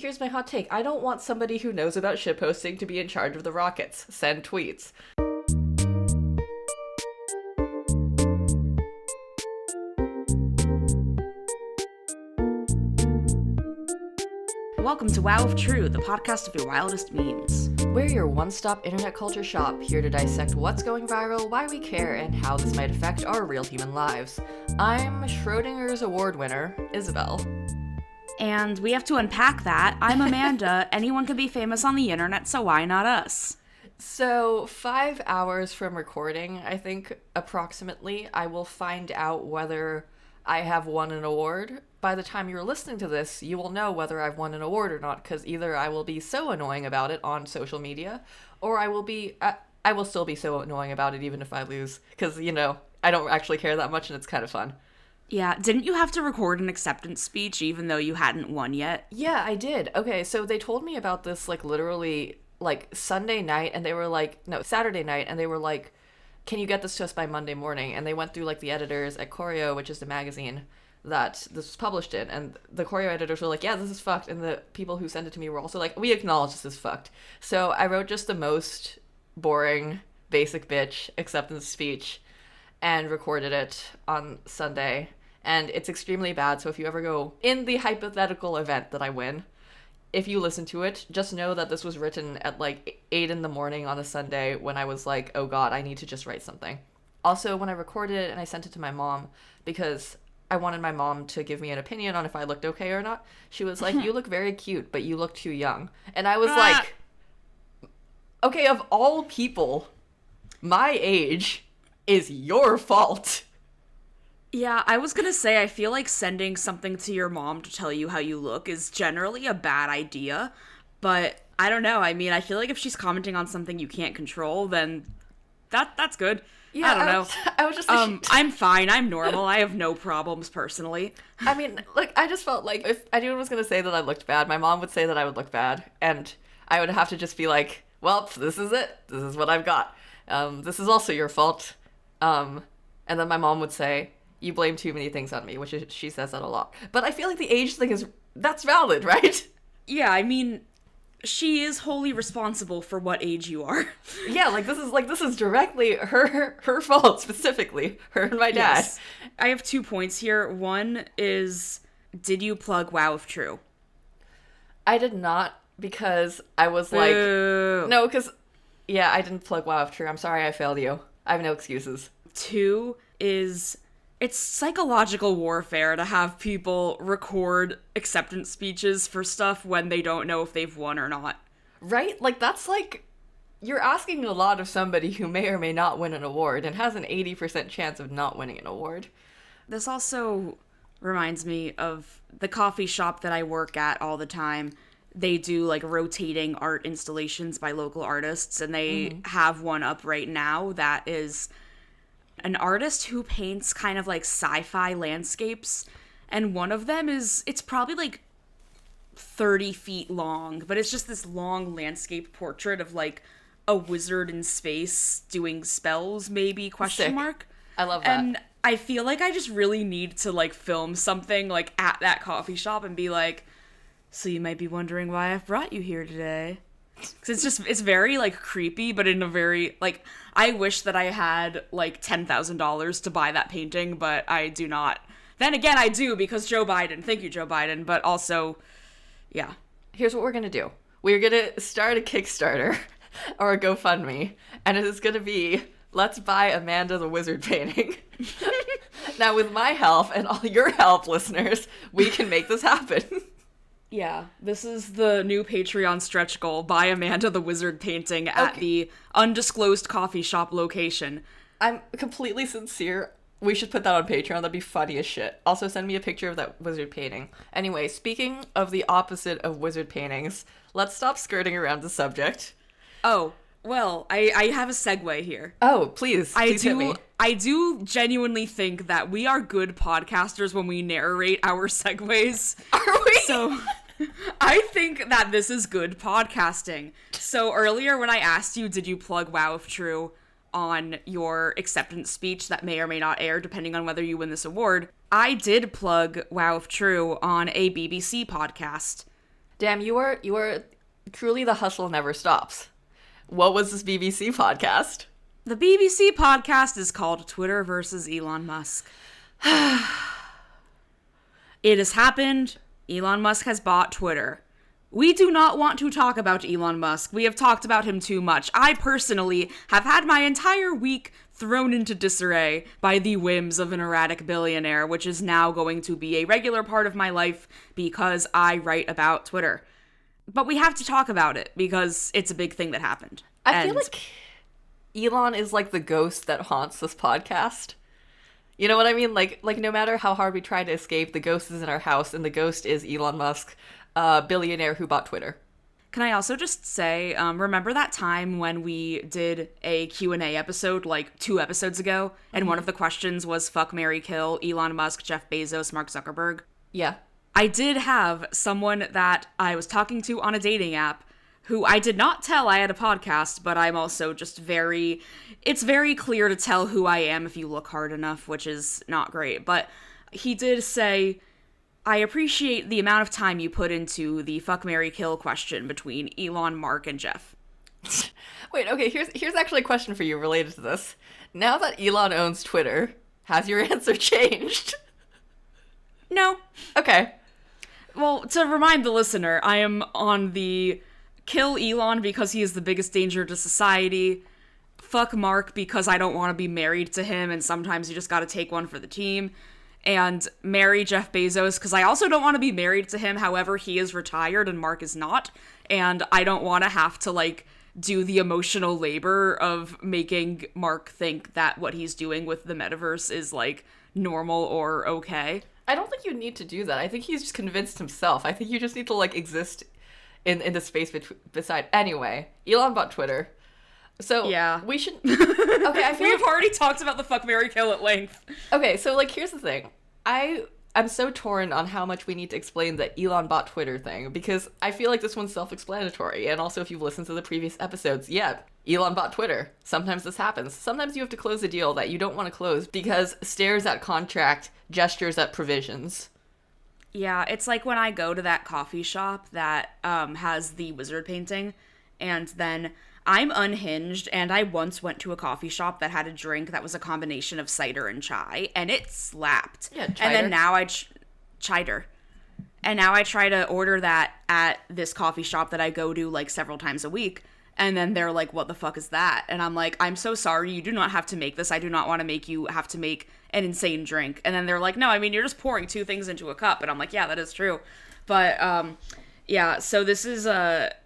here's my hot take. I don't want somebody who knows about shitposting to be in charge of the Rockets. Send tweets. Welcome to Wow of True, the podcast of your wildest memes. We're your one-stop internet culture shop, here to dissect what's going viral, why we care, and how this might affect our real human lives. I'm Schrodinger's award winner, Isabel. And we have to unpack that. I'm Amanda. Anyone can be famous on the internet, so why not us? So, 5 hours from recording, I think, approximately, I will find out whether I have won an award. By the time you're listening to this, you will know whether I've won an award or not, because either I will be so annoying about it on social media, or I will still be so annoying about it even if I lose, because, you know, I don't actually care that much and it's kind of fun. Yeah, didn't you have to record an acceptance speech even though you hadn't won yet? Yeah, I did. Okay, so they told me about this, like, literally, like, Sunday night, and they were like, no, Saturday night, and they were like, can you get this to us by Monday morning? And they went through, like, the editors at Choreo, which is the magazine that this was published in, and the Choreo editors were like, yeah, this is fucked, and the people who sent it to me were also like, we acknowledge this is fucked. So I wrote just the most boring, basic bitch acceptance speech and recorded it on Sunday, and it's extremely bad, so if you ever go, in the hypothetical event that I win, if you listen to it, just know that this was written at like 8 in the morning on a Sunday when I was like, oh god, I need to just write something. Also, when I recorded it and I sent it to my mom, because I wanted my mom to give me an opinion on if I looked okay or not, she was like, you look very cute, but you look too young. And I was like, okay, of all people, my age is your fault. Yeah, I was gonna say, I feel like sending something to your mom to tell you how you look is generally a bad idea, but I don't know. I mean, I feel like if she's commenting on something you can't control, then that's good. Yeah, I don't know. I was just like, I'm fine. I'm normal. I have no problems personally. I mean, like, I just felt like if anyone was going to say that I looked bad, my mom would say that I would look bad, and I would have to just be like, well, this is it. This is what I've got. This is also your fault. And then my mom would say, you blame too many things on me, which is, she says that a lot. But I feel like the age thing that's valid, right? Yeah, I mean, she is wholly responsible for what age you are. Yeah, this is directly her fault, specifically, her and my dad. Yes. I have 2 points here. One is, did you plug Wow if True? I did not, because I was like, no, because, yeah, I didn't plug Wow if True. I'm sorry I failed you. I have no excuses. 2 is, it's psychological warfare to have people record acceptance speeches for stuff when they don't know if they've won or not. Right? Like, that's like, you're asking a lot of somebody who may or may not win an award and has an 80% chance of not winning an award. This also reminds me of the coffee shop that I work at all the time. They do, like, rotating art installations by local artists, and they have one up right now that is an artist who paints kind of like sci-fi landscapes, and one of them it's probably like 30 feet long, but it's just this long landscape portrait of like a wizard in space doing spells, maybe, question Sick. mark. I love that. And I feel like I just really need to like film something like at that coffee shop and be like, so you might be wondering why I've brought you here today. Because it's very, like, creepy, but in a very, like, I wish that I had, like, $10,000 to buy that painting, but I do not. Then again, I do, because Joe Biden. Thank you, Joe Biden. But also, yeah. Here's what we're gonna do. We're gonna start a Kickstarter, or a GoFundMe, and it is gonna be, let's buy Amanda the Wizard painting. Now, with my help, and all your help, listeners, we can make this happen. Yeah, this is the new Patreon stretch goal. Buy Amanda the Wizard painting at the undisclosed coffee shop location. I'm completely sincere. We should put that on Patreon. That'd be funny as shit. Also, send me a picture of that wizard painting. Anyway, speaking of the opposite of wizard paintings, let's stop skirting around the subject. Oh, well, I have a segue here. Oh, please hit me. I do genuinely think that we are good podcasters when we narrate our segues. Are we? So I think that this is good podcasting. So earlier when I asked you, did you plug Wow if True on your acceptance speech that may or may not air depending on whether you win this award, I did plug Wow if True on a BBC podcast. Damn, you are truly the hustle never stops. What was this BBC podcast? The BBC podcast is called Twitter versus Elon Musk. It has happened. Elon Musk has bought Twitter. We do not want to talk about Elon Musk. We have talked about him too much. I personally have had my entire week thrown into disarray by the whims of an erratic billionaire, which is now going to be a regular part of my life because I write about Twitter. But we have to talk about it because it's a big thing that happened. I feel like Elon is like the ghost that haunts this podcast. You know what I mean? Like no matter how hard we try to escape, the ghost is in our house, and the ghost is Elon Musk, billionaire who bought Twitter. Can I also just say, remember that time when we did a Q&A episode like 2 episodes ago, and one of the questions was fuck, marry, kill, Elon Musk, Jeff Bezos, Mark Zuckerberg? Yeah. I did have someone that I was talking to on a dating app who I did not tell I had a podcast, but I'm also just it's very clear to tell who I am if you look hard enough, which is not great. But he did say, I appreciate the amount of time you put into the fuck, marry, kill question between Elon, Mark, and Jeff. Wait, okay, here's actually a question for you related to this. Now that Elon owns Twitter, has your answer changed? No. Okay. Well, to remind the listener, I am on the kill Elon because he is the biggest danger to society. Fuck Mark because I don't want to be married to him and sometimes you just gotta take one for the team. And marry Jeff Bezos because I also don't want to be married to him. However, he is retired and Mark is not. And I don't want to have to, like, do the emotional labor of making Mark think that what he's doing with the metaverse is, like, normal or okay. I don't think you need to do that. I think he's just convinced himself. I think you just need to, like, exist in the space beside. Anyway, Elon bought Twitter. So, yeah. We should... Okay, I feel We've already talked about the fuck, marry, kill at length. Okay, so, like, here's the thing. I'm so torn on how much we need to explain the Elon bought Twitter thing, because I feel like this one's self-explanatory, and also if you've listened to the previous episodes, yeah, Elon bought Twitter. Sometimes this happens. Sometimes you have to close a deal that you don't want to close because stares at contract, gestures at provisions. Yeah, it's like when I go to that coffee shop that has the wizard painting, and then I'm unhinged, and I once went to a coffee shop that had a drink that was a combination of cider and chai, and it slapped. Yeah, and then now cider. And now I try to order that at this coffee shop that I go to, like, several times a week, and then they're like, what the fuck is that? And I'm like, I'm so sorry, you do not have to make this. I do not want to make you have to make an insane drink. And then they're like, no, I mean, you're just pouring 2 things into a cup. And I'm like, yeah, that is true. But, yeah, so this is,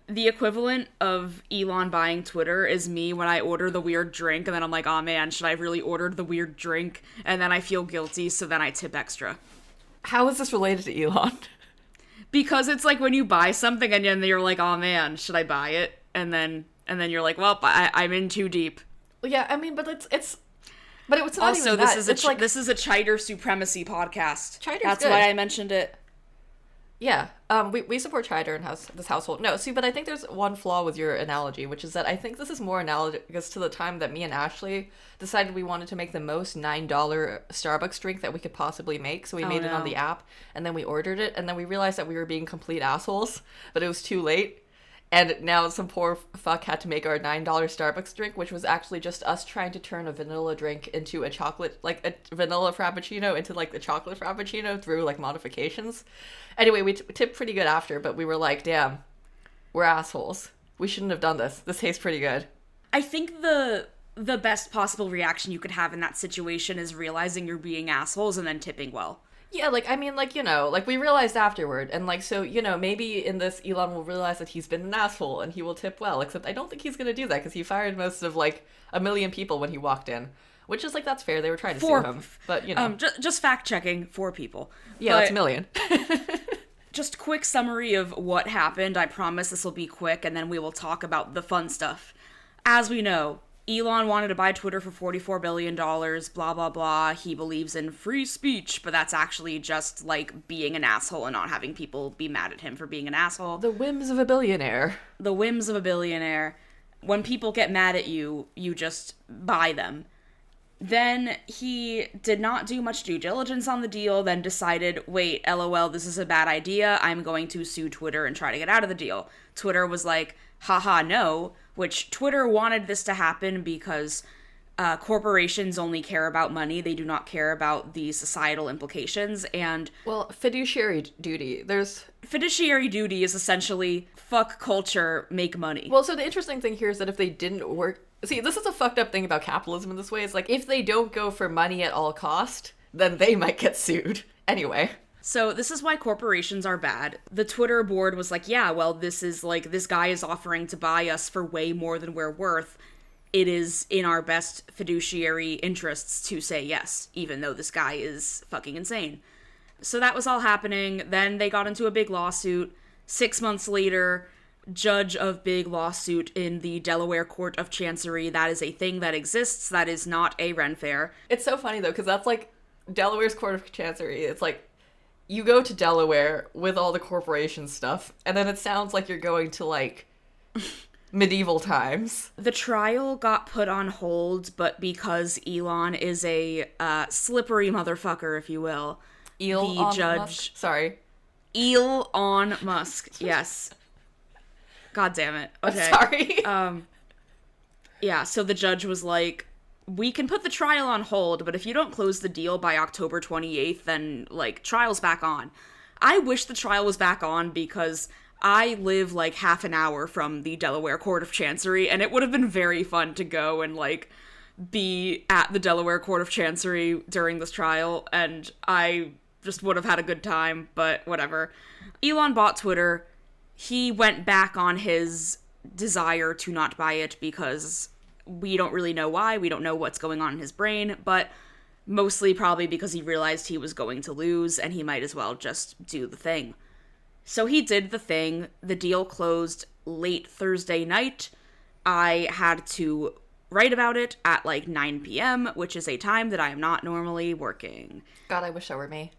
the equivalent of Elon buying Twitter is me when I order the weird drink, and then I'm like, oh man, should I have really ordered the weird drink? And then I feel guilty, so then I tip extra. How is this related to Elon? Because it's like when you buy something and then you're like, oh man, should I buy it? And then you're like, well, I'm in too deep. Well, yeah, I mean, but it's not also, even that. This is a Chider Supremacy podcast. Chider's That's good. why I mentioned it. Yeah, we support Chider in this household. No, see, but I think there's one flaw with your analogy, which is that I think this is more analogous to the time that me and Ashley decided we wanted to make the most $9 Starbucks drink that we could possibly make. So we made it on the app, and then we ordered it, and then we realized that we were being complete assholes, but it was too late. And now some poor fuck had to make our $9 Starbucks drink, which was actually just us trying to turn a vanilla drink into a chocolate, like a vanilla frappuccino into like the chocolate frappuccino through like modifications. Anyway, we tipped pretty good after, but we were like, damn, we're assholes. We shouldn't have done this. This tastes pretty good. I think the best possible reaction you could have in that situation is realizing you're being assholes and then tipping well. Yeah, like, I mean, like, you know, like, we realized afterward, and, like, so, you know, maybe in this, Elon will realize that he's been an asshole, and he will tip well, except I don't think he's gonna do that, because he fired most of, like, 1 million people when he walked in, which is, like, that's fair, they were trying to sue him, but, you know. Just fact-checking, 4 people. Yeah, that's 1 million. Just quick summary of what happened, I promise this will be quick, and then we will talk about the fun stuff. As we know, Elon wanted to buy Twitter for $44 billion, blah, blah, blah. He believes in free speech, but that's actually just, like, being an asshole and not having people be mad at him for being an asshole. The whims of a billionaire. The whims of a billionaire. When people get mad at you, you just buy them. Then he did not do much due diligence on the deal, then decided, wait, LOL, this is a bad idea. I'm going to sue Twitter and try to get out of the deal. Twitter was like, haha, no, which Twitter wanted this to happen because corporations only care about money. They do not care about the societal implications. And well, fiduciary duty. Fiduciary duty is essentially fuck culture, make money. Well, so the interesting thing here is that if they didn't work... See, this is a fucked up thing about capitalism in this way. It's like, if they don't go for money at all cost, then they might get sued. Anyway. So this is why corporations are bad. The Twitter board was like, yeah, well, this guy is offering to buy us for way more than we're worth. It is in our best fiduciary interests to say yes, even though this guy is fucking insane. So that was all happening. Then they got into a big lawsuit. 6 months later, judge of big lawsuit in the Delaware Court of Chancery. That is a thing that exists. That is not a Ren Fair. It's so funny, though, because that's like Delaware's Court of Chancery. It's like you go to Delaware with all the corporation stuff, and then it sounds like you're going to, like, medieval times. The trial got put on hold, but because Elon is a slippery motherfucker, if you will, Musk? Sorry. Elon Musk, yes. God damn it. Okay. Sorry. Yeah, so the judge was like, we can put the trial on hold, but if you don't close the deal by October 28th, then, like, trial's back on. I wish the trial was back on because I live, like, half an hour from the Delaware Court of Chancery, and it would have been very fun to go and, like, be at the Delaware Court of Chancery during this trial, and I just would have had a good time, but whatever. Elon bought Twitter. He went back on his desire to not buy it because we don't really know why. We don't know what's going on in his brain, but mostly probably because he realized he was going to lose and he might as well just do the thing. So he did the thing. The deal closed late Thursday night. I had to write about it at like 9 p.m., which is a time that I am not normally working. God, I wish that were me.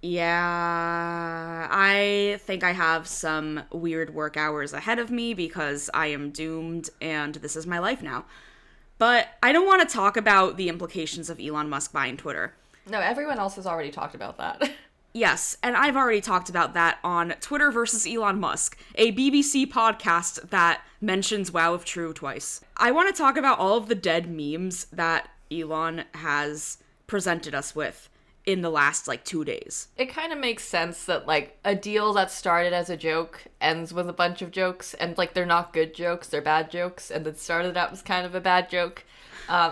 Yeah, I think I have some weird work hours ahead of me because I am doomed and this is my life now. But I don't want to talk about the implications of Elon Musk buying Twitter. No, everyone else has already talked about that. Yes, and I've already talked about that on Twitter versus Elon Musk, a BBC podcast that mentions Wow If True twice. I want to talk about all of the dead memes that Elon has presented us with in the last, like, 2 days. It kind of makes sense that, like, a deal that started as a joke ends with a bunch of jokes, and, like, they're not good jokes, they're bad jokes, and that started out as kind of a bad joke.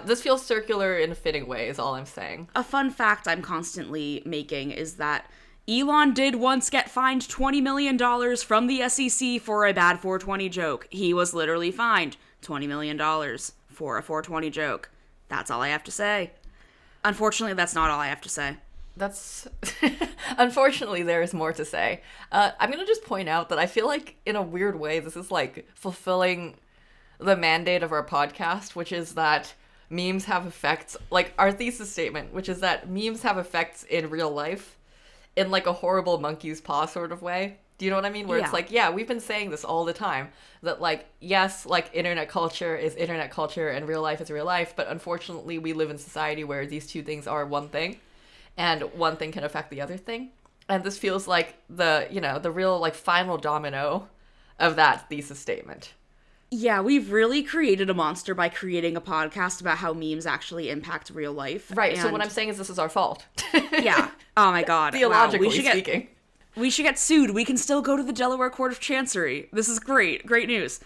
This feels circular in a fitting way, is all I'm saying. A fun fact I'm constantly making is that Elon did once get fined $20 million from the SEC for a bad 420 joke. He was literally fined $20 million for a 420 joke. That's all I have to say. Unfortunately, that's not all I have to say. That's... Unfortunately, there is more to say. I'm going to just point out that I feel like, in a weird way, this is, like, fulfilling the mandate of our podcast, which is that memes have effects, like, our thesis statement, which is that memes have effects in real life, in, like, a horrible monkey's paw sort of way. Do you know what I mean? Where It's like, yeah, we've been saying this all the time, that, like, yes, like, internet culture is internet culture and real life is real life, but unfortunately we live in society where these two things are one thing, and one thing can affect the other thing. And this feels like the, you know, the real, like, final domino of that thesis statement. Yeah, we've really created a monster by creating a podcast about how memes actually impact real life. Right, so what I'm saying is this is our fault. Yeah. Oh my god. Theologically speaking. We should get sued. We can still go to the Delaware Court of Chancery. This is great. Great news.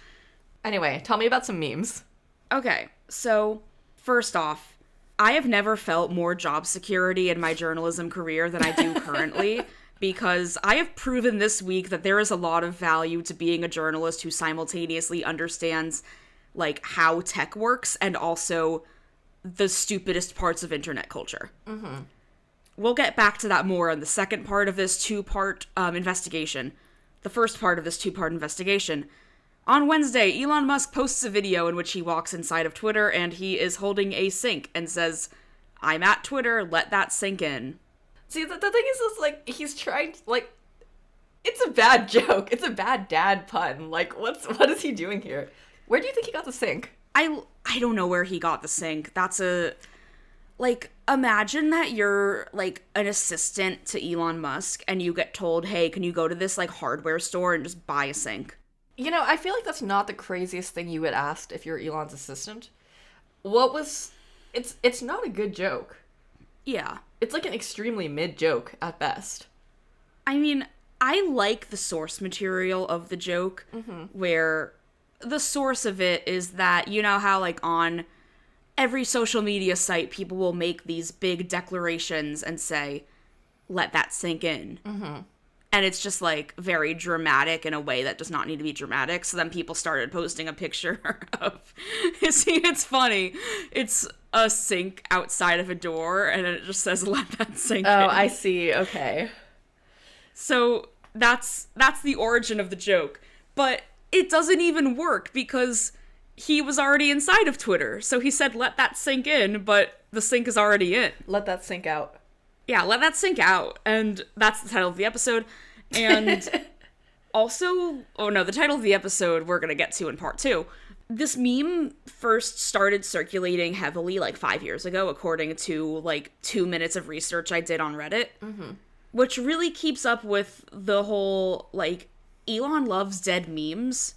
Anyway, tell me about some memes. Okay, so first off, I have never felt more job security in my journalism career than I do currently, because I have proven this week that there is a lot of value to being a journalist who simultaneously understands, like, how tech works and also the stupidest parts of internet culture. Mm-hmm. We'll get back to that more in the second part of this two-part investigation. The first part of this two-part investigation. On Wednesday, Elon Musk posts a video in which he walks inside of Twitter and he is holding a sink and says, "I'm at Twitter, let that sink in." See, the thing is, like, he's trying to, like, it's a bad joke. It's a bad dad pun. Like, what is he doing here? Where do you think he got the sink? I don't know where he got the sink. That's a Like, imagine that you're, like, an assistant to Elon Musk and you get told, hey, can you go to this, like, hardware store and just buy a sink? You know, I feel like that's not the craziest thing you would ask if you're Elon's assistant. It's not a good joke. Yeah. It's like an extremely mid joke at best. I mean, I like the source material of the joke, where the source of it is that, you know how, like, on every social media site, people will make these big declarations and say, let that sink in. And it's just, like, very dramatic in a way that does not need to be dramatic. So then people started posting a picture of, see, it's funny. It's a sink outside of a door, and it just says, let that sink in. Oh, I see. Okay. So that's the origin of the joke. But it doesn't even work because he was already inside of Twitter. So he said, let that sink in, but the sink is already in. Let that sink out. Yeah, let that sink out. And that's the title of the episode. And also, the title of the episode we're going to get to in part 2. This meme first started circulating heavily like 5 years ago, according to like 2 minutes of research I did on Reddit. Which really keeps up with the whole, like, Elon loves dead memes.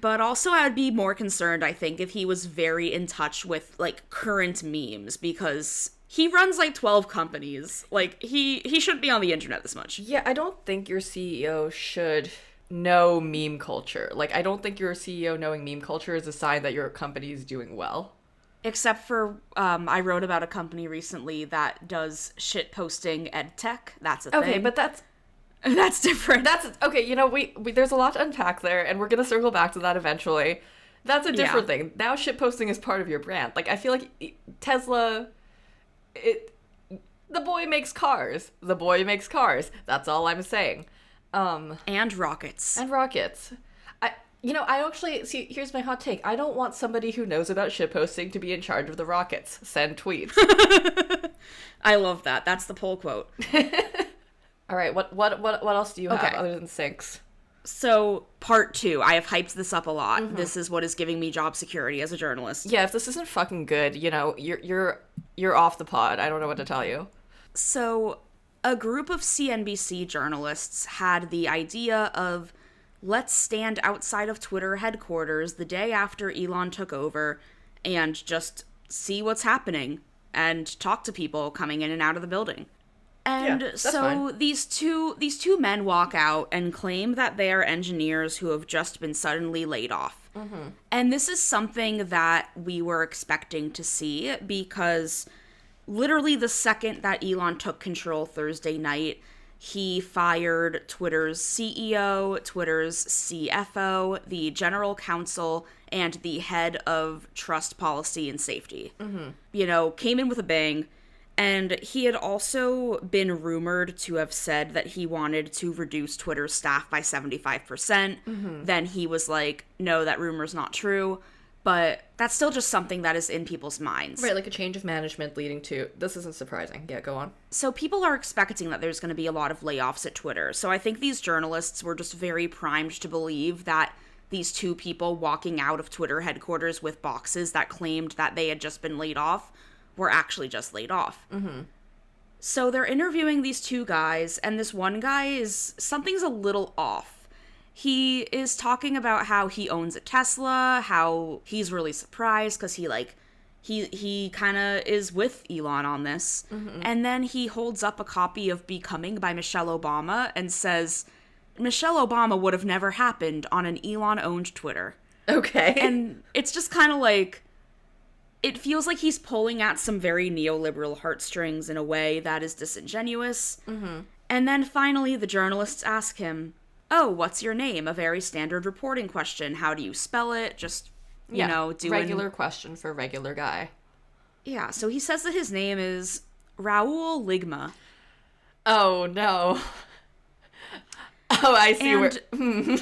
But also I would be more concerned, I think, if he was very in touch with, like, current memes, because he runs, like, 12 companies. Like, he shouldn't be on the internet this much. Yeah, I don't think your CEO should know meme culture. Like, I don't think your CEO knowing meme culture is a sign that your company is doing well. Except for, I wrote about a company recently that does shit posting ed tech. That's a thing. Okay, but that's different. That's okay. You know, we there's a lot to unpack there, and we're gonna circle back to that eventually. That's a different thing. Now, shit posting is part of your brand. Like, I feel like Tesla, the boy makes cars. The boy makes cars. That's all I'm saying. And rockets. I actually, see, here's my hot take. I don't want somebody who knows about shitposting to be in charge of the rockets. Send tweets. I love that. That's the poll quote. All right, what else do you have other than sinks? So, part 2. I have hyped this up a lot. This is what is giving me job security as a journalist. Yeah, if this isn't fucking good, you know, you're off the pod. I don't know what to tell you. So, a group of CNBC journalists had the idea of, let's stand outside of Twitter headquarters the day after Elon took over and just see what's happening and talk to people coming in and out of the building. And so fine. These two men walk out and claim that they are engineers who have just been suddenly laid off. And this is something that we were expecting to see, because literally the second that Elon took control Thursday night, he fired Twitter's CEO, Twitter's CFO, the general counsel, and the head of trust policy and safety. You know, came in with a bang. And he had also been rumored to have said that he wanted to reduce Twitter's staff by 75%. Then he was like, no, that rumor's not true. But that's still just something that is in people's minds. Right, like a change of management leading to... This isn't surprising. Yeah, go on. So people are expecting that there's going to be a lot of layoffs at Twitter. So I think these journalists were just very primed to believe that these two people walking out of Twitter headquarters with boxes that claimed that they had just been laid off were actually just laid off. So they're interviewing these two guys, and this one guy something's a little off. He is talking about how he owns a Tesla, how he's really surprised because he kind of is with Elon on this. And then he holds up a copy of Becoming by Michelle Obama and says, Michelle Obama would have never happened on an Elon-owned Twitter. Okay. And it's just kind of like, it feels like he's pulling at some very neoliberal heartstrings in a way that is disingenuous. And then finally the journalists ask him, oh, what's your name? A very standard reporting question. How do you spell it? Just, you know, doing... regular question for a regular guy. Yeah, so he says that his name is Rahul Ligma. Oh, no. Oh, I see.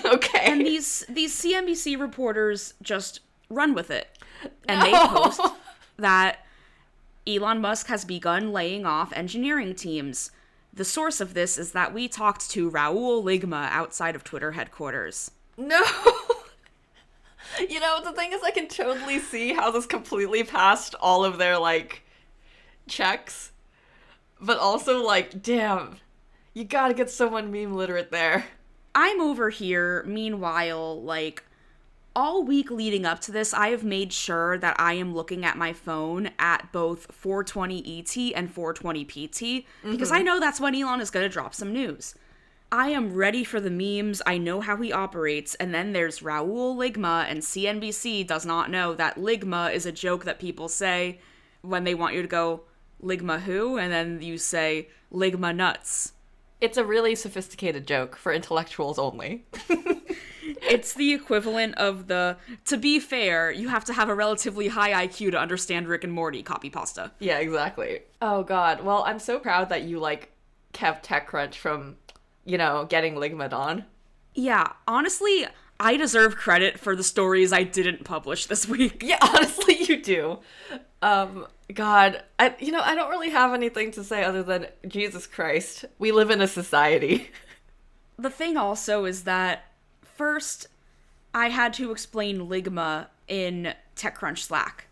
Okay. And these CNBC reporters just run with it. And they post that Elon Musk has begun laying off engineering teams. The source of this is that we talked to Rahul Ligma outside of Twitter headquarters. No! You know, the thing is, I can totally see how this completely passed all of their, like, checks, but also like, damn, you gotta get someone meme literate there. I'm over here, meanwhile, like, all week leading up to this, I have made sure that I am looking at my phone at both 420 ET and 420 PT, because I know that's when Elon is going to drop some news. I am ready for the memes, I know how he operates, and then there's Rahul Ligma, and CNBC does not know that Ligma is a joke that people say when they want you to go, Ligma who? And then you say, Ligma nuts. It's a really sophisticated joke for intellectuals only. It's the equivalent of the, to be fair, you have to have a relatively high IQ to understand Rick and Morty copy pasta. Yeah, exactly. Oh god. Well, I'm so proud that you, like, kept TechCrunch from, you know, getting Ligma on. Yeah, honestly, I deserve credit for the stories I didn't publish this week. Yeah, honestly, you do. God, I don't really have anything to say other than, Jesus Christ, we live in a society. The thing also is that, first, I had to explain Ligma in TechCrunch Slack.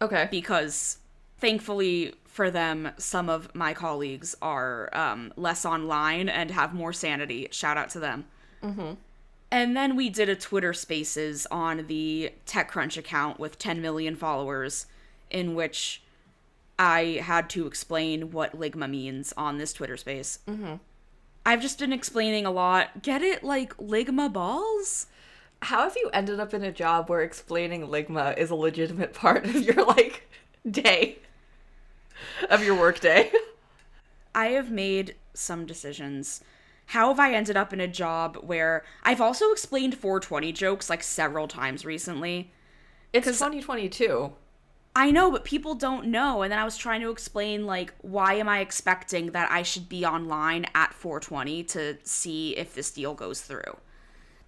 Okay. Because, thankfully for them, some of my colleagues are less online and have more sanity. Shout out to them. Mm-hmm. And then we did a Twitter Spaces on the TechCrunch account with 10 million followers, in which I had to explain what Ligma means on this Twitter space. Mm-hmm. I've just been explaining a lot. Get it? Like, Ligma balls? How have you ended up in a job where explaining Ligma is a legitimate part of your, like, day? Of your work day? I have made some decisions. How have I ended up in a job where I've also explained 420 jokes, like, several times recently? It's 2022. I know, but people don't know. And then I was trying to explain, like, why am I expecting that I should be online at 420 to see if this deal goes through?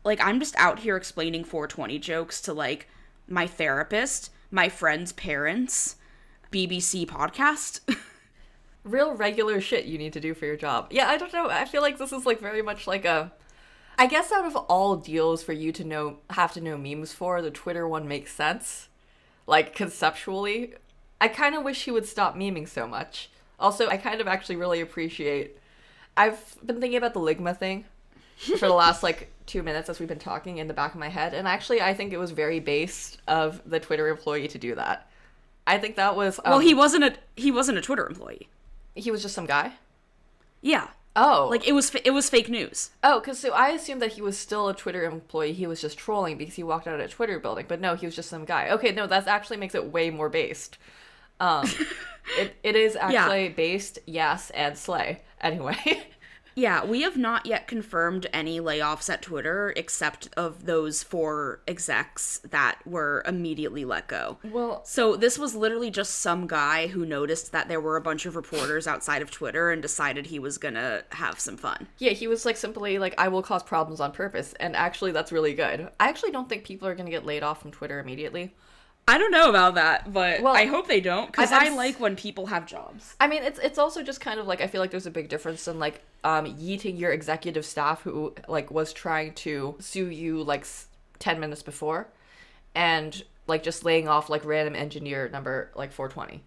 Like, I'm just out here explaining 420 jokes to, like, my therapist, my friend's parents, BBC podcast. Real regular shit you need to do for your job. Yeah, I don't know. I feel like this is, like, very much like a... I guess out of all deals for you to have to know memes for, the Twitter one makes sense. Like, conceptually. I kind of wish he would stop memeing so much. Also, I kind of actually really appreciate... I've been thinking about the Ligma thing for the last, like, 2 minutes as we've been talking in the back of my head, and actually I think it was very based of the Twitter employee to do that. I think that was... well, he wasn't a Twitter employee. He was just some guy? Yeah. Oh. Like, it was fake news. Oh, because so I assumed that he was still a Twitter employee. He was just trolling because he walked out of a Twitter building. But no, he was just some guy. Okay, no, that actually makes it way more based. It is actually based, yes, and slay. Anyway. Yeah, we have not yet confirmed any layoffs at Twitter except of those 4 execs that were immediately let go. Well, so this was literally just some guy who noticed that there were a bunch of reporters outside of Twitter and decided he was gonna have some fun. Yeah, he was like simply like, I will cause problems on purpose. And actually, that's really good. I actually don't think people are gonna get laid off from Twitter immediately. I don't know about that, but well, I hope they don't, because I like when people have jobs. I mean, it's also just kind of like, I feel like there's a big difference in like yeeting your executive staff who like was trying to sue you like 10 minutes before, and like just laying off like random engineer number like 420.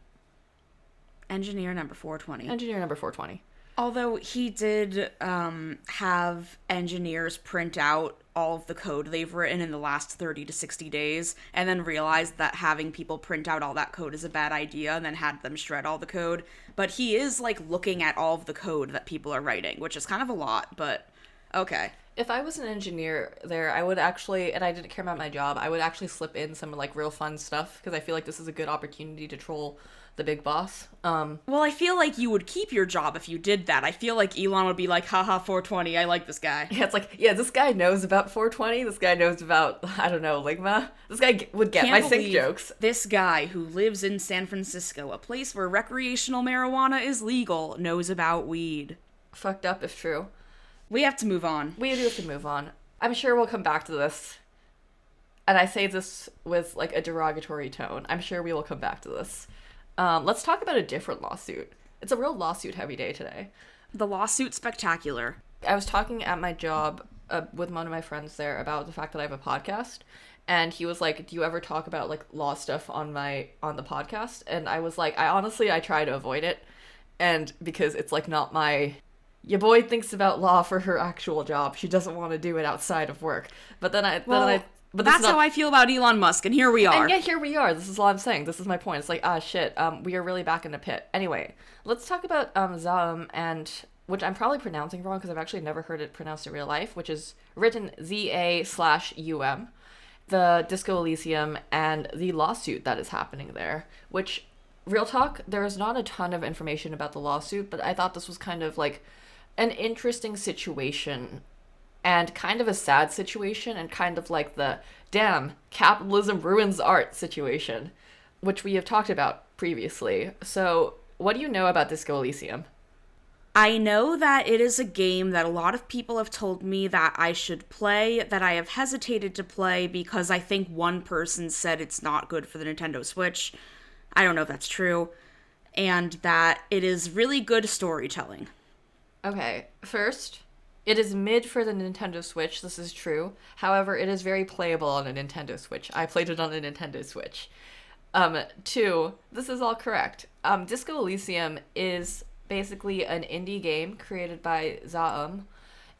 Engineer number 420. Engineer number 420. Although he did have engineers print out all of the code they've written in the last 30 to 60 days, and then realized that having people print out all that code is a bad idea, and then had them shred all the code. But he is, like, looking at all of the code that people are writing, which is kind of a lot, but okay. If I was an engineer there, I would actually, and I didn't care about my job, I would actually slip in some, like, real fun stuff, because I feel like this is a good opportunity to troll the big boss. Well, I feel like you would keep your job if you did that. I feel like Elon would be like, haha, 420, I like this guy. Yeah, it's like, yeah, this guy knows about 420, this guy knows about, I don't know, Ligma. This guy would get my sync jokes. This guy who lives in San Francisco, a place where recreational marijuana is legal, knows about weed. Fucked up if true. We have to move on. We do have to move on. I'm sure we'll come back to this. And I say this with, like, a derogatory tone. I'm sure we will come back to this. Let's talk about a different lawsuit. It's a real lawsuit-heavy day today. The lawsuit spectacular. I was talking at my job with one of my friends there about the fact that I have a podcast, and he was like, "Do you ever talk about like law stuff on the podcast?" And I was like, I try to avoid it, and because it's like not my. Your boy thinks about law for her actual job. She doesn't want to do it outside of work. But but that's how I feel about Elon Musk, and here we are. And yet here we are. This is all I'm saying. This is my point. It's like, shit. We are really back in the pit. Anyway, let's talk about Zaum, and which I'm probably pronouncing wrong because I've actually never heard it pronounced in real life, which is written ZA/UM, the Disco Elysium, and the lawsuit that is happening there. Which, real talk, there is not a ton of information about the lawsuit, but I thought this was kind of like an interesting situation and kind of a sad situation and kind of like the damn capitalism ruins art situation, which we have talked about previously. So what do you know about Disco Elysium? I know that it is a game that a lot of people have told me that I should play, that I have hesitated to play because I think one person said it's not good for the Nintendo Switch. I don't know if that's true. And that it is really good storytelling. Okay, first, it is mid for the Nintendo Switch, this is true. However, it is very playable on a Nintendo Switch. I played it on a Nintendo Switch. Two, this is all correct. Disco Elysium is basically an indie game created by Zaum,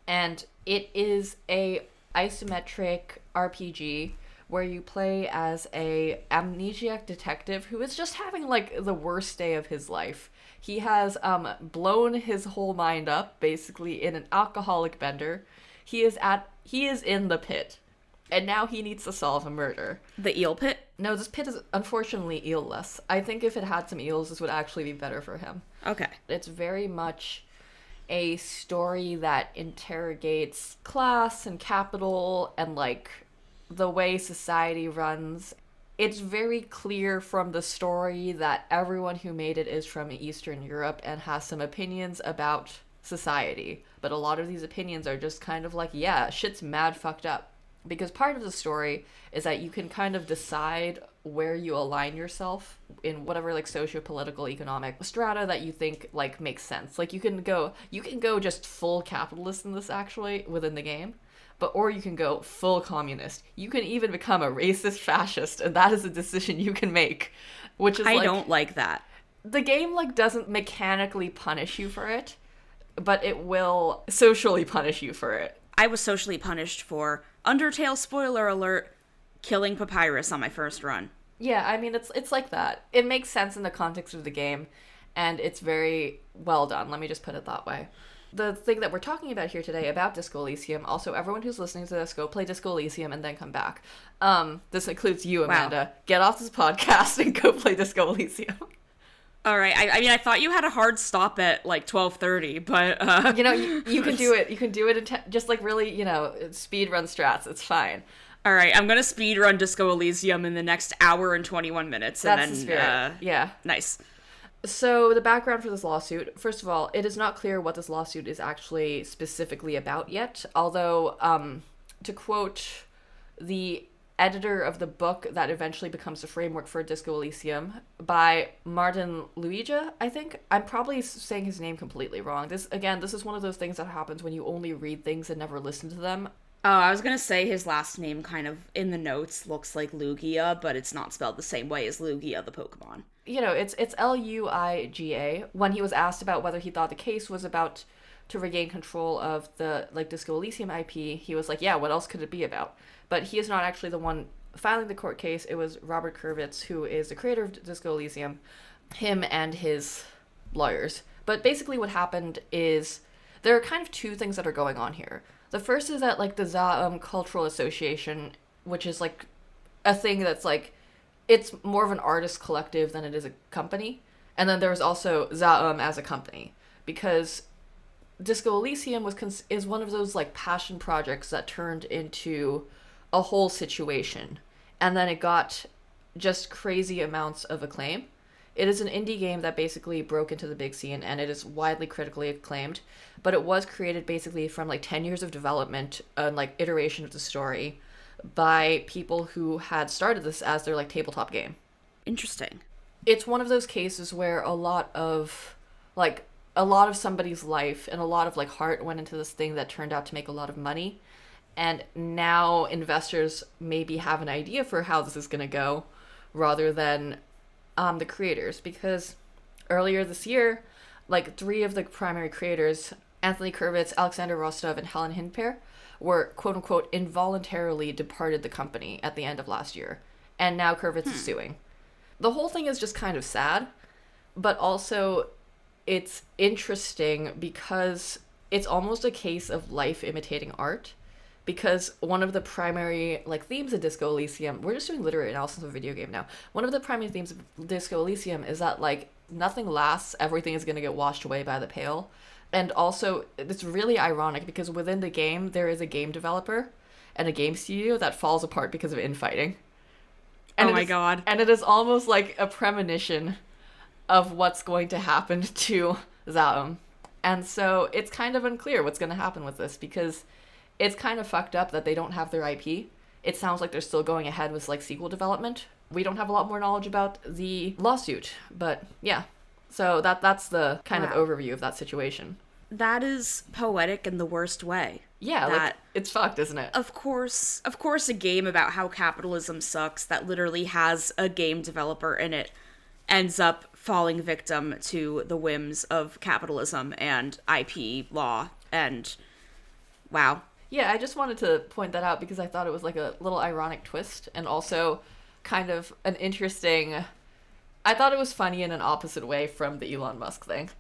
and it is a isometric RPG where you play as a amnesiac detective who is just having like the worst day of his life. He has blown his whole mind up, basically, in an alcoholic bender. He is in the pit, and now he needs to solve a murder. The eel pit? No, this pit is unfortunately eelless. I think if it had some eels, this would actually be better for him. Okay. It's very much a story that interrogates class and capital and like the way society runs. It's very clear from the story that everyone who made it is from Eastern Europe and has some opinions about society. But a lot of these opinions are just kind of like, yeah, shit's mad fucked up. Because part of the story is that you can kind of decide where you align yourself in whatever like socio-political economic strata that you think like makes sense. Like you can go just full capitalist in this actually within the game. Or you can go full communist. You can even become a racist fascist, and that is a decision you can make, which is I don't like that. The game like doesn't mechanically punish you for it, but it will socially punish you for it. I was socially punished for Undertale, spoiler alert, killing Papyrus on my first run. Yeah, I mean it's like that. It makes sense in the context of the game, and it's very well done. Let me just put it that way. The thing that we're talking about here today about Disco Elysium, also everyone who's listening to this, go play Disco Elysium and then come back. This includes you, Amanda. Wow. Get off this podcast and go play Disco Elysium. All right. I mean, I thought you had a hard stop at like 12:30, but you know, you can do it. You can do it just like really, you know, speed run strats. It's fine. All right, I'm gonna speed run Disco Elysium in the next hour and 21 minutes. That's and then, the spirit. Yeah. Nice. So the background for this lawsuit, first of all, it is not clear what this lawsuit is actually specifically about yet, although, to quote the editor of the book that eventually becomes the framework for Disco Elysium by Martin Luija, I think. I'm probably saying his name completely wrong. This is one of those things that happens when you only read things and never listen to them. Oh, I was gonna say his last name kind of, in the notes, looks like Lugia, but it's not spelled the same way as Lugia, the Pokemon. You know, it's Luiga. When he was asked about whether he thought the case was about to regain control of the, like, Disco Elysium IP, he was like, yeah, what else could it be about? But he is not actually the one filing the court case. It was Robert Kurvitz, who is the creator of Disco Elysium, him and his lawyers. But basically what happened is there are kind of two things that are going on here. The first is that, like, the Zaum Cultural Association, which is, like, a thing that's, like, it's more of an artist collective than it is a company. And then there's also Zaum as a company. Because Disco Elysium is one of those, like, passion projects that turned into a whole situation. And then it got just crazy amounts of acclaim. It is an indie game that basically broke into the big scene, and it is widely critically acclaimed. But it was created basically from like 10 years of development and like iteration of the story by people who had started this as their like tabletop game. Interesting. It's one of those cases where a lot of like a lot of somebody's life and a lot of like heart went into this thing that turned out to make a lot of money. And now investors maybe have an idea for how this is going to go rather than the creators. Because earlier this year, like 3 of the primary creators, Anthony Kurvitz, Alexander Rostov, and Helen Hindper, were quote unquote involuntarily departed the company at the end of last year. And now Kurvitz is suing. The whole thing is just kind of sad, but also it's interesting because it's almost a case of life imitating art. Because one of the primary like themes of Disco Elysium, we're just doing literary analysis of a video game now. One of the primary themes of Disco Elysium is that like nothing lasts, everything is going to get washed away by the pail. And also it's really ironic because within the game there is a game developer and a game studio that falls apart because of infighting. And oh my god. And it is almost like a premonition of what's going to happen to Zaum. And so it's kind of unclear what's going to happen with this because it's kind of fucked up that they don't have their IP. It sounds like they're still going ahead with like sequel development. We don't have a lot more knowledge about the lawsuit, but yeah. So that's the kind of overview of that situation. That is poetic in the worst way. Yeah, like it's fucked, isn't it? Of course, a game about how capitalism sucks that literally has a game developer in it ends up falling victim to the whims of capitalism and IP law and wow. Yeah, I just wanted to point that out because I thought it was like a little ironic twist and also kind of an interesting... I thought it was funny in an opposite way from the Elon Musk thing.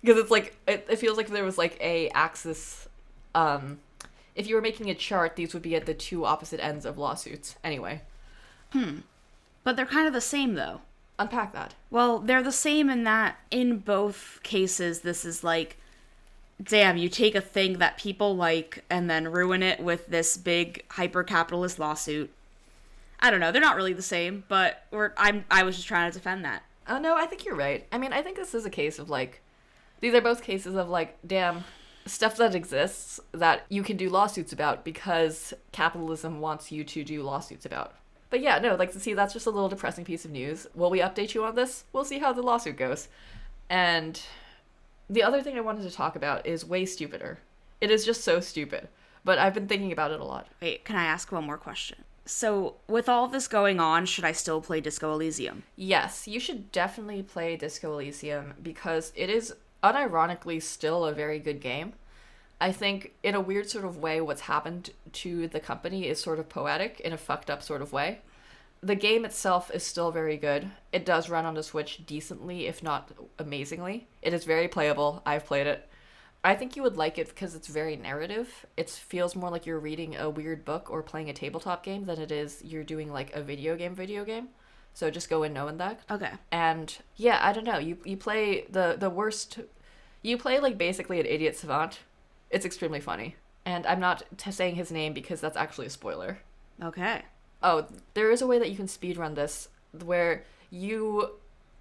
Because it's like, it feels like there was like a axis... if you were making a chart, these would be at the 2 opposite ends of lawsuits. Anyway. But they're kind of the same, though. Unpack that. Well, they're the same in that in both cases, this is like... Damn, you take a thing that people like and then ruin it with this big hyper-capitalist lawsuit. I don't know, they're not really the same, but I was just trying to defend that. Oh, no, I think you're right. I mean, I think this is a case of, like... These are both cases of, like, damn, stuff that exists that you can do lawsuits about because capitalism wants you to do lawsuits about. But yeah, no, like, see, that's just a little depressing piece of news. Will we update you on this? We'll see how the lawsuit goes. And... the other thing I wanted to talk about is way stupider. It is just so stupid, but I've been thinking about it a lot. Wait, can I ask one more question? So, with all this going on, should I still play Disco Elysium? Yes, you should definitely play Disco Elysium because it is unironically still a very good game. I think in a weird sort of way what's happened to the company is sort of poetic in a fucked up sort of way. The game itself is still very good. It does run on the Switch decently, if not amazingly. It is very playable. I've played it. I think you would like it because it's very narrative. It feels more like you're reading a weird book or playing a tabletop game than it is you're doing like a video game. So just go in knowing that. Okay. And yeah, I don't know. You play the worst... You play like basically an idiot savant. It's extremely funny. And I'm not saying his name because that's actually a spoiler. Okay. Oh, there is a way that you can speedrun this where you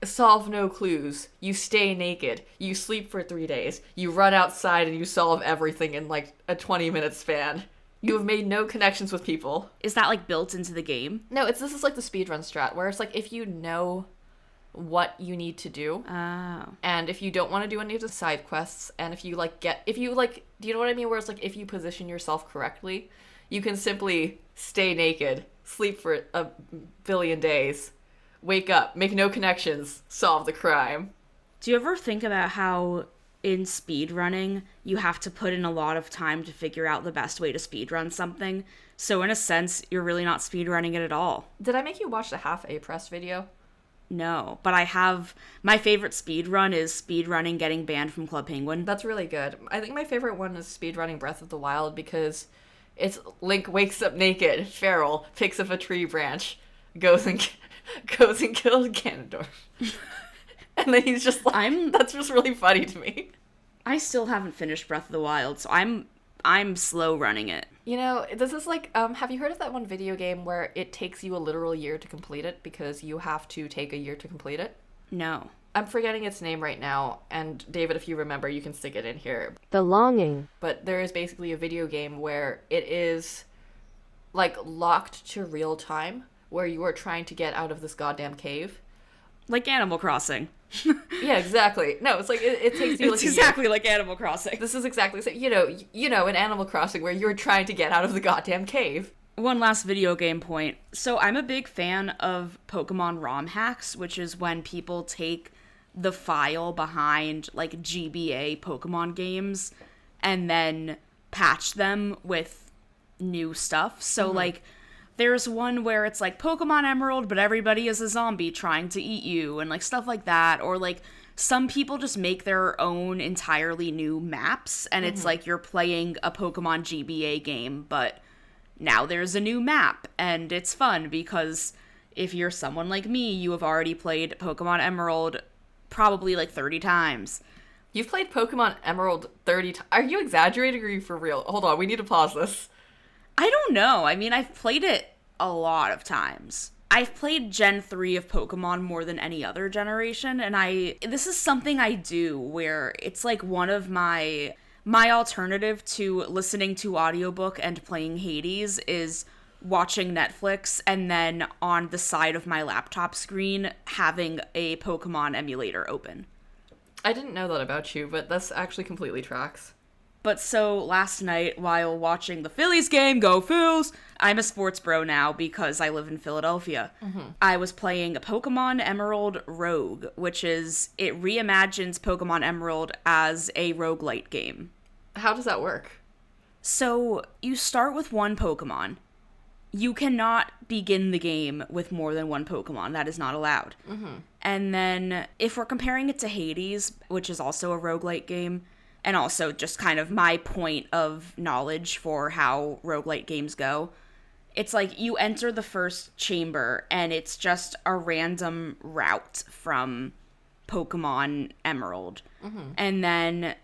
solve no clues, you stay naked, you sleep for 3 days, you run outside and you solve everything in like a 20-minute span. You have made no connections with people. Is that like built into the game? No, this is like the speedrun strat where it's like if you know what you need to do. Oh. And if you don't want to do any of the side quests and if you do you know what I mean? Where it's like if you position yourself correctly, you can simply stay naked, sleep for a billion days, wake up, make no connections, solve the crime. Do you ever think about how in speedrunning you have to put in a lot of time to figure out the best way to speedrun something? So in a sense, you're really not speedrunning it at all. Did I make you watch the half A-Press video? No, but I have... My favorite speedrun is speedrunning getting banned from Club Penguin. That's really good. I think my favorite one is speedrunning Breath of the Wild because... It's Link wakes up naked, feral, picks up a tree branch, goes and kills Ganondorf. And then he's just like, that's just really funny to me. I still haven't finished Breath of the Wild, so I'm slow running it. You know, this is like, have you heard of that one video game where it takes you a literal year to complete it because you have to take a year to complete it? No. I'm forgetting its name right now, and David, if you remember, you can stick it in here. The Longing. But there is basically a video game where it is, like, locked to real time, where you are trying to get out of this goddamn cave. Like Animal Crossing. Yeah, exactly. No, it's like it takes you. It's exactly like Animal Crossing. This is exactly so. You know, in Animal Crossing where you're trying to get out of the goddamn cave. One last video game point. So I'm a big fan of Pokemon ROM hacks, which is when people take the file behind like GBA Pokemon games and then patch them with new stuff. So like there's one where it's like Pokemon Emerald, but everybody is a zombie trying to eat you and like stuff like that. Or like some people just make their own entirely new maps and it's like you're playing a Pokemon GBA game, but now there's a new map and it's fun because if you're someone like me, you have already played Pokemon Emerald probably like 30 times. You've played Pokemon Emerald 30 times. Are you exaggerating or are you for real? Hold on, we need to pause this. I don't know. I mean, I've played it a lot of times. I've played Gen 3 of Pokemon more than any other generation, and this is something I do where it's like one of my alternative to listening to audiobook and playing Hades is watching Netflix and then on the side of my laptop screen having a Pokemon emulator open. I didn't know that about you, but this actually completely tracks. But so last night, while watching the Phillies game, go Phils, I'm a sports bro now because I live in Philadelphia. I was playing Pokemon Emerald Rogue, which is, it reimagines Pokemon Emerald as a roguelite game. How does that work? So you start with one Pokemon. You cannot begin the game with more than one Pokemon. That is not allowed. And then if we're comparing it to Hades, which is also a roguelite game, and also just kind of my point of knowledge for how roguelite games go, it's like you enter the first chamber and it's just a random route from Pokemon Emerald. And then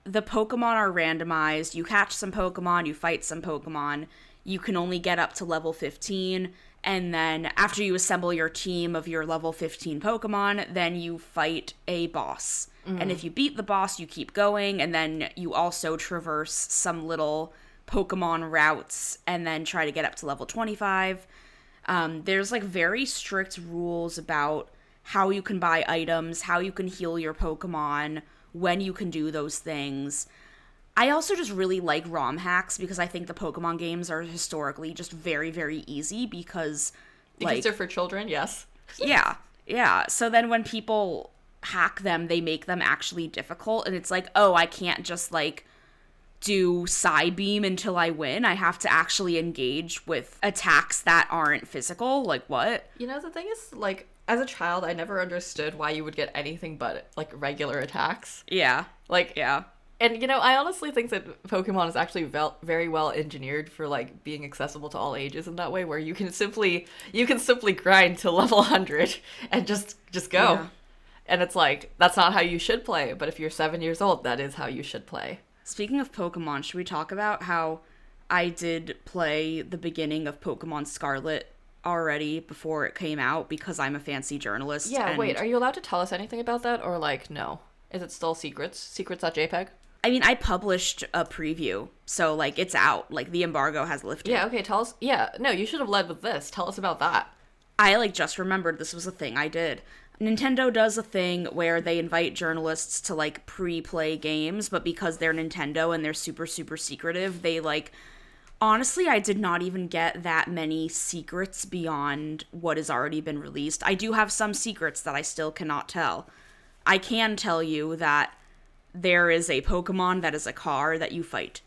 the Pokemon are randomized. You catch some Pokemon, you fight some Pokemon. You can only get up to level 15. And then after you assemble your team of your level 15 Pokemon, then you fight a boss. And if you beat the boss, you keep going. And then you also traverse some little Pokemon routes and then try to get up to level 25. There's like very strict rules about how you can buy items, how you can heal your Pokemon, when you can do those things. I also just really like ROM hacks because I think the Pokemon games are historically just very, very easy because They're for children, yes. Yeah. So then when people hack them, they make them actually difficult and it's like, oh, I can't just like do Psybeam until I win. I have to actually engage with attacks that aren't physical. Like what? You know, the thing is, like, as a child, I never understood why you would get anything but, like, regular attacks. Yeah. Like, yeah. And, you know, I honestly think that Pokemon is actually very well engineered for, like, being accessible to all ages in that way, where you can simply grind to level 100 and just go. Yeah. And it's like, that's not how you should play, but if you're 7 years old, that is how you should play. Speaking of Pokemon, should we talk about how I did play the beginning of Pokemon Scarlet already before it came out because I'm a fancy journalist? Yeah, wait, are you allowed to tell us anything about that, or, like, no? Is it still secrets? Secrets.jpg? I mean, I published a preview, so, like, it's out. Like, the embargo has lifted. Yeah, okay, tell us. Yeah, no, you should have led with this. Tell us about that. I, like, just remembered this was a thing I did. Nintendo does a thing where they invite journalists to, like, pre-play games, but because they're Nintendo and they're super, super secretive, they, like... Honestly, I did not even get that many secrets beyond what has already been released. I do have some secrets that I still cannot tell. I can tell you that there is a Pokemon that is a car that you fight.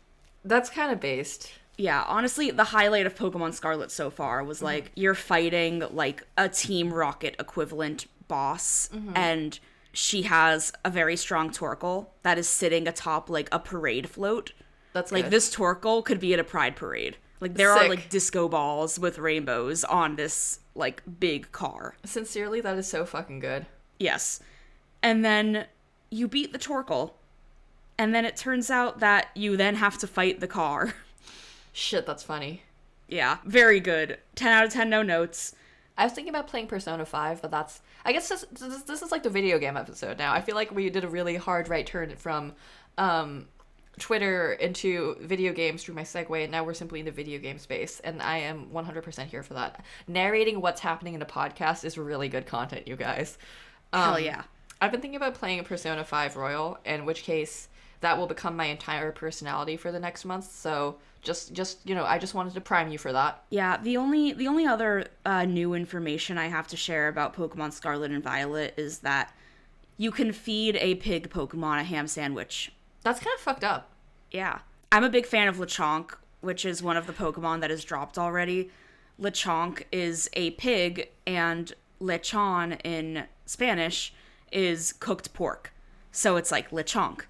That's kind of based. Yeah, honestly, the highlight of Pokemon Scarlet so far was, like, you're fighting, like, a Team Rocket equivalent boss, and she has a very strong Torkoal that is sitting atop, like, a parade float. That's like, good. This Torkoal could be at a pride parade. Like, there Sick. are, like, disco balls with rainbows on this, like, big car. Sincerely, that is so fucking good. Yes. And then you beat the Torkoal, and then it turns out that you then have to fight the car. Shit, that's funny. Yeah, very good. 10 out of 10, no notes. I was thinking about playing Persona 5, but that's... I guess this is like the video game episode now. I feel like we did a really hard right turn from Twitter into video games through my segue, and now we're simply in the video game space, and I am 100% here for that. Narrating what's happening in a podcast is really good content, you guys. Hell yeah. I've been thinking about playing a Persona 5 Royal, in which case that will become my entire personality for the next month. So just I just wanted to prime you for that. Yeah, the only other new information I have to share about Pokemon Scarlet and Violet is that you can feed a pig Pokemon a ham sandwich. That's kind of fucked up. Yeah. I'm a big fan of Lechonk, which is one of the Pokemon that is dropped already. Lechonk is a pig, and lechon in Spanish is cooked pork. So it's like lechonk.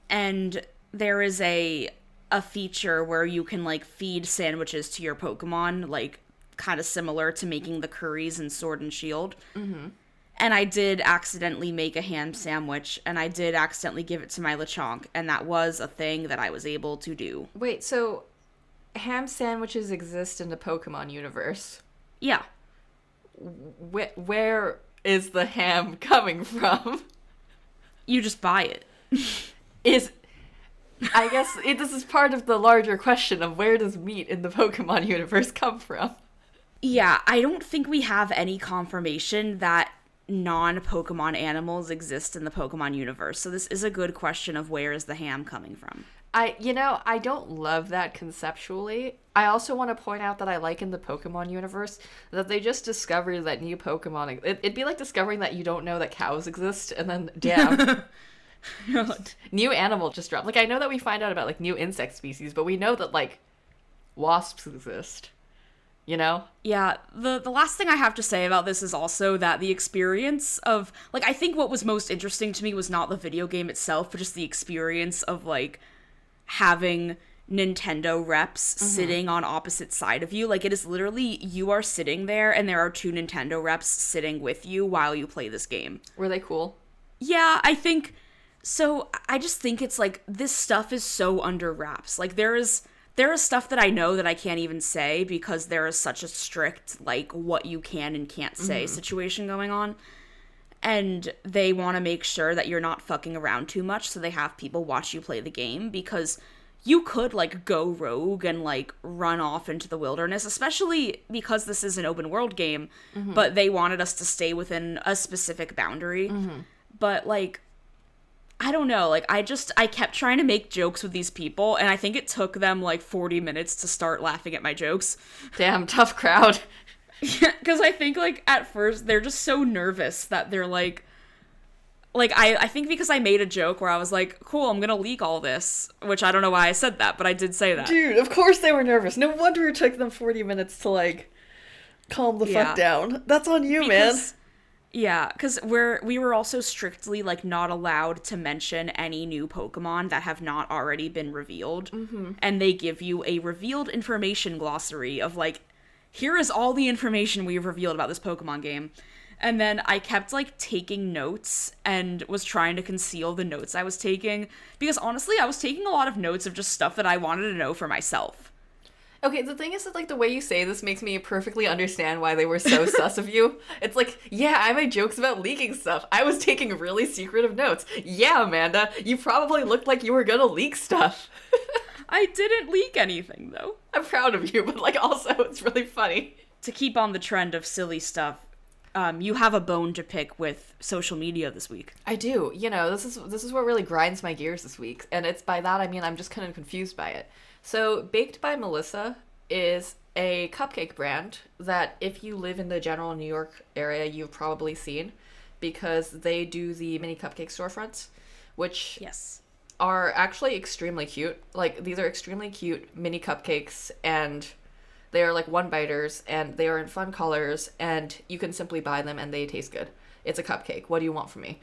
And there is a feature where you can, like, feed sandwiches to your Pokemon, like, kind of similar to making the curries in Sword and Shield. Mm-hmm. And I did accidentally make a ham sandwich, and I did accidentally give it to my Lechonk, and that was a thing that I was able to do. Wait, so ham sandwiches exist in the Pokemon universe? Yeah. Where is the ham coming from? You just buy it. I guess this is part of the larger question of where does meat in the Pokemon universe come from? Yeah, I don't think we have any confirmation that non-Pokemon animals exist in the Pokemon universe. So this is a good question of where is the ham coming from. I don't love that conceptually. I also want to point out that I like in the Pokemon universe that they just discovered that new Pokemon... It'd be like discovering that you don't know that cows exist, and then, damn... new animal just dropped. Like, I know that we find out about, like, new insect species, but we know that, like, wasps exist. You know? Yeah, the last thing I have to say about this is also that the experience of... Like, I think what was most interesting to me was not the video game itself, but just the experience of, like, having Nintendo reps sitting on opposite side of you. Like, it is literally, you are sitting there, and there are two Nintendo reps sitting with you while you play this game. Were they cool? Yeah, I think... So, I just think it's, like, this stuff is so under wraps. Like, there is stuff that I know that I can't even say because there is such a strict, like, what you can and can't say situation going on. And they want to make sure that you're not fucking around too much, so they have people watch you play the game, because you could, like, go rogue and, like, run off into the wilderness, especially because this is an open world game, but they wanted us to stay within a specific boundary. But, like... I don't know, like, I kept trying to make jokes with these people, and I think it took them, like, 40 minutes to start laughing at my jokes. Damn, tough crowd. Yeah, because I think, like, at first, they're just so nervous that they're, like, I think because I made a joke where I was like, cool, I'm gonna leak all this, which I don't know why I said that, but I did say that. Dude, of course they were nervous. No wonder it took them 40 minutes to, like, calm the fuck down. That's on you, man. Yeah, because we were also strictly, like, not allowed to mention any new Pokemon that have not already been revealed. And they give you a revealed information glossary of, like, here is all the information we've revealed about this Pokemon game. And then I kept, like, taking notes and was trying to conceal the notes I was taking. Because, honestly, I was taking a lot of notes of just stuff that I wanted to know for myself. Okay, the thing is that, like, the way you say this makes me perfectly understand why they were so sus of you. It's like, yeah, I made jokes about leaking stuff. I was taking really secretive notes. Yeah, Amanda, you probably looked like you were gonna leak stuff. I didn't leak anything, though. I'm proud of you, but, like, also, it's really funny. To keep on the trend of silly stuff, you have a bone to pick with social media this week. I do. You know, this is what really grinds my gears this week. And it's by that I mean I'm just kind of confused by it. So, Baked by Melissa is a cupcake brand that if you live in the general New York area, you've probably seen, because they do the mini cupcake storefronts, which are actually extremely cute. Like, these are extremely cute mini cupcakes, and they are like one-biters, and they are in fun colors, and you can simply buy them and they taste good. It's a cupcake. What do you want from me?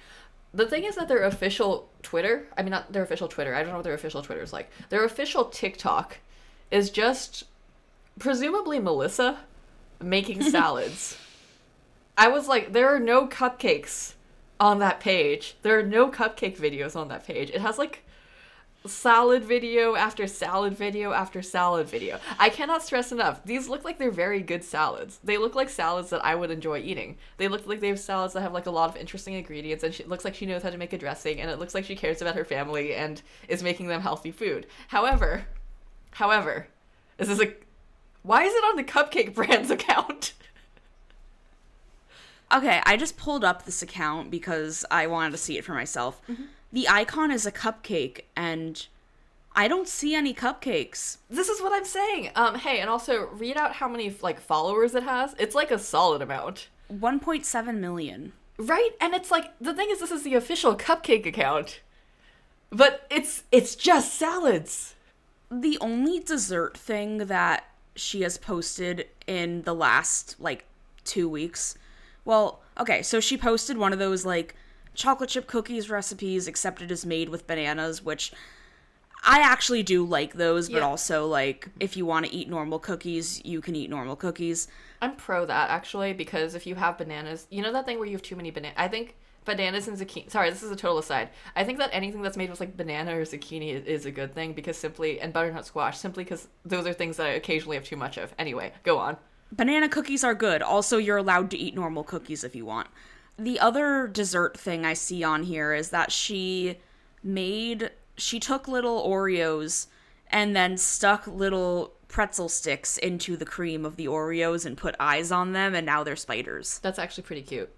The thing is that their official Twitter, I mean, not their official Twitter, I don't know what their official Twitter is like. Their official TikTok is just presumably Melissa making salads. I was like, there are no cupcakes on that page. There are no cupcake videos on that page. It has, like, salad video after salad video after salad video. I cannot stress enough, these look like they're very good salads. They look like salads that I would enjoy eating. They look like they have salads that have, like, a lot of interesting ingredients, and it looks like she knows how to make a dressing, and it looks like she cares about her family and is making them healthy food. However, this is why is it on the Cupcake Brands account? Okay, I just pulled up this account because I wanted to see it for myself. Mm-hmm. The icon is a cupcake, and I don't see any cupcakes. This is what I'm saying. Hey, and also read out how many like followers it has. It's like a solid amount. 1.7 million. Right? And it's like, the thing is, this is the official cupcake account. But it's just salads. The only dessert thing that she has posted in the last, like, 2 weeks... Well, okay, so she posted one of those, like, chocolate chip cookies recipes, except it is made with bananas, which I actually do like those, but also, like, if you want to eat normal cookies, you can eat normal cookies. I'm pro that, actually, because if you have bananas... You know that thing where you have too many bananas? I think bananas and zucchini... Sorry, this is a total aside. I think that anything that's made with, like, banana or zucchini is a good thing, because simply... And butternut squash, simply because those are things that I occasionally have too much of. Anyway, go on. Banana cookies are good. Also, you're allowed to eat normal cookies if you want. The other dessert thing I see on here is that she took little Oreos and then stuck little pretzel sticks into the cream of the Oreos and put eyes on them, and now they're spiders. That's actually pretty cute.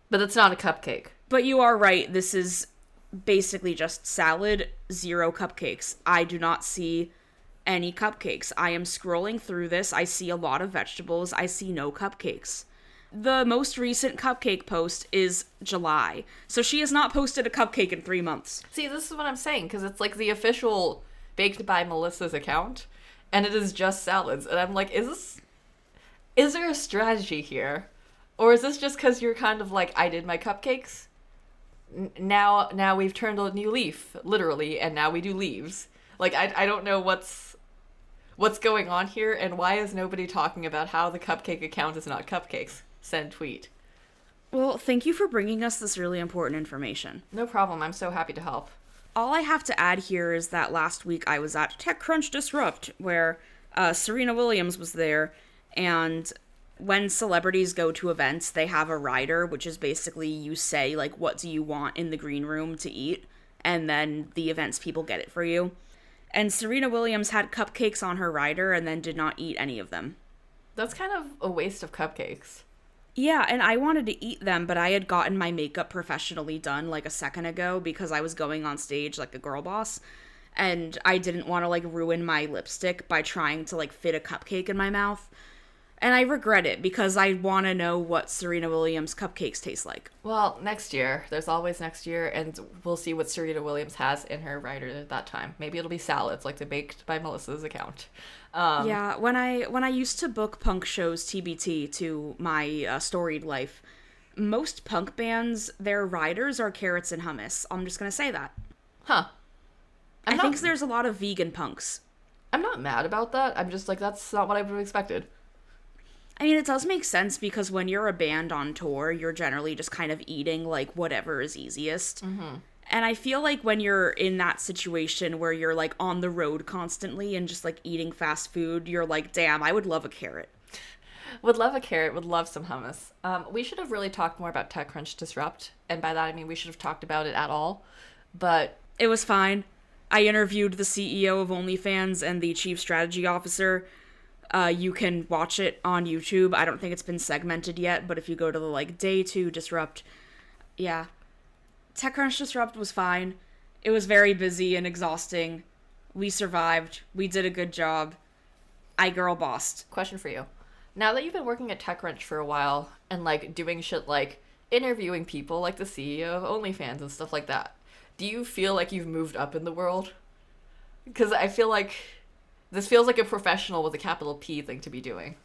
But it's not a cupcake. But you are right. This is basically just salad, 0 cupcakes. I do not see any cupcakes. I am scrolling through this. I see a lot of vegetables. I see no cupcakes. The most recent cupcake post is July. So she has not posted a cupcake in 3 months. See, this is what I'm saying, because it's like the official Baked by Melissa's account, and it is just salads. And I'm like, is there a strategy here? Or is this just because you're kind of like, I did my cupcakes? Now we've turned a new leaf, literally, and now we do leaves. Like, I don't know what's going on here, and why is nobody talking about how the cupcake account is not cupcakes? Send tweet. Well, thank you for bringing us this really important information. No problem. I'm so happy to help. All I have to add here is that last week I was at TechCrunch Disrupt, where Serena Williams was there, and when celebrities go to events, they have a rider, which is basically you say, like, what do you want in the green room to eat, and then the events people get it for you. And Serena Williams had cupcakes on her rider and then did not eat any of them. That's kind of a waste of cupcakes. Yeah, and I wanted to eat them, but I had gotten my makeup professionally done like a second ago because I was going on stage like a girl boss. And I didn't want to like ruin my lipstick by trying to like fit a cupcake in my mouth. And I regret it because I want to know what Serena Williams cupcakes taste like. Well, next year. There's always next year, and we'll see what Serena Williams has in her rider at that time. Maybe it'll be salads, like the Baked by Melissa's account. Yeah, when I used to book punk shows TBT to my storied life, most punk bands, their riders are carrots and hummus. I'm just going to say that. Huh. I think there's a lot of vegan punks. I'm not mad about that. I'm just like, that's not what I would have expected. I mean, it does make sense because when you're a band on tour, you're generally just kind of eating, like, whatever is easiest. Mm-hmm. And I feel like when you're in that situation where you're, like, on the road constantly and just, like, eating fast food, you're like, damn, I would love a carrot. Would love a carrot, would love some hummus. We should have really talked more about TechCrunch Disrupt, and by that I mean we should have talked about it at all, but... It was fine. I interviewed the CEO of OnlyFans and the chief strategy officer. You can watch it on YouTube. I don't think it's been segmented yet, but if you go to the, like, day 2 Disrupt, yeah. TechCrunch Disrupt was fine. It was very busy and exhausting. We survived. We did a good job. I girl bossed. Question for you. Now that you've been working at TechCrunch for a while, and, like, doing shit like interviewing people like the CEO of OnlyFans and stuff like that, do you feel like you've moved up in the world? Because I feel like... This feels like a professional with a capital P thing to be doing.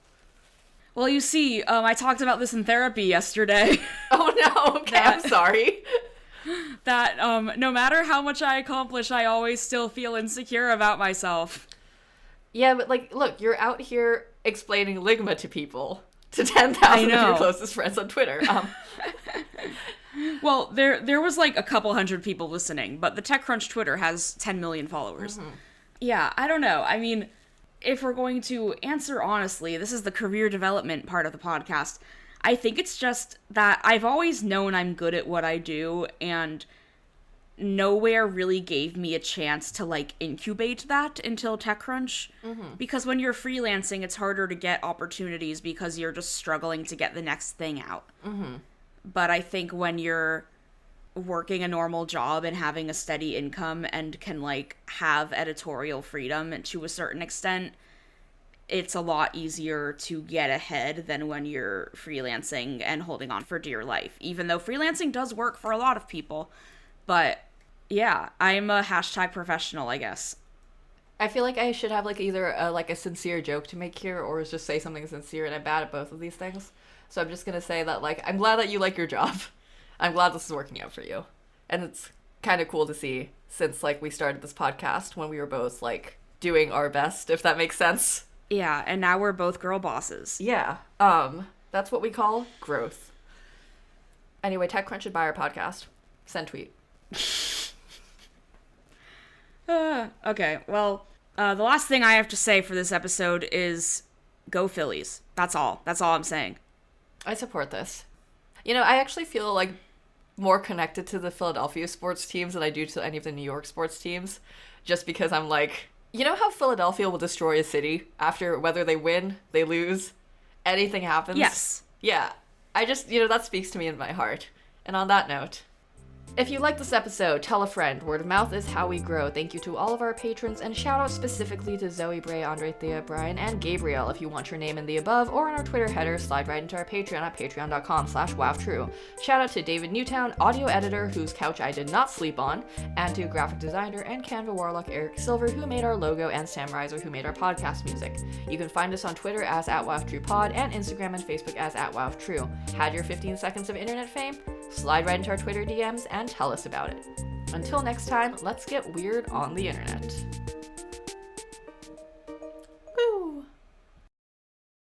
Well, you see, I talked about this in therapy yesterday. Oh no, okay, I'm sorry. That, no matter how much I accomplish, I always still feel insecure about myself. Yeah, but, like, look, you're out here explaining Ligma to people. To 10,000 of your closest friends on Twitter. Well, there was, like, a couple hundred people listening, but the TechCrunch Twitter has 10 million followers. Mm-hmm. Yeah, I don't know. I mean, if we're going to answer honestly, this is the career development part of the podcast. I think it's just that I've always known I'm good at what I do, and nowhere really gave me a chance to, like, incubate that until TechCrunch. Mm-hmm. Because when you're freelancing, it's harder to get opportunities because you're just struggling to get the next thing out. Mm-hmm. But I think when you're working a normal job and having a steady income and can like have editorial freedom and to a certain extent, it's a lot easier to get ahead than when you're freelancing and holding on for dear life, even though freelancing does work for a lot of people. But yeah, I'm a hashtag professional, I guess. I feel like I should have like either a sincere joke to make here or just say something sincere, and I'm bad at both of these things. So I'm just gonna say that like I'm glad that you like your job. I'm glad this is working out for you. And it's kind of cool to see since like we started this podcast when we were both like doing our best, if that makes sense. Yeah, and now we're both girl bosses. Yeah. That's what we call growth. Anyway, TechCrunch should buy our podcast. Send tweet. Okay, well, the last thing I have to say for this episode is go Phillies. That's all. That's all I'm saying. I support this. You know, I actually feel like more connected to the Philadelphia sports teams than I do to any of the New York sports teams, just because I'm like, you know how Philadelphia will destroy a city after whether they win, they lose, anything happens? Yes. Yeah. I just, that speaks to me in my heart. And on that note, if you like this episode, tell a friend. Word of mouth is how we grow. Thank you to all of our patrons, and shout out specifically to Zoe, Bray, Andre, Thea, Brian, and Gabriel. If you want your name in the above or in our Twitter header, slide right into our Patreon at patreon.com/wowtrue. Shout out to David Newtown, audio editor, whose couch I did not sleep on, and to graphic designer and Canva warlock Eric Silver, who made our logo, and Sam Rizer, who made our podcast music. You can find us on Twitter as @wowtruepod and Instagram and Facebook as @wowtrue. Had your 15 seconds of internet fame? Slide right into our Twitter DMs and tell us about it. Until next time, let's get weird on the internet.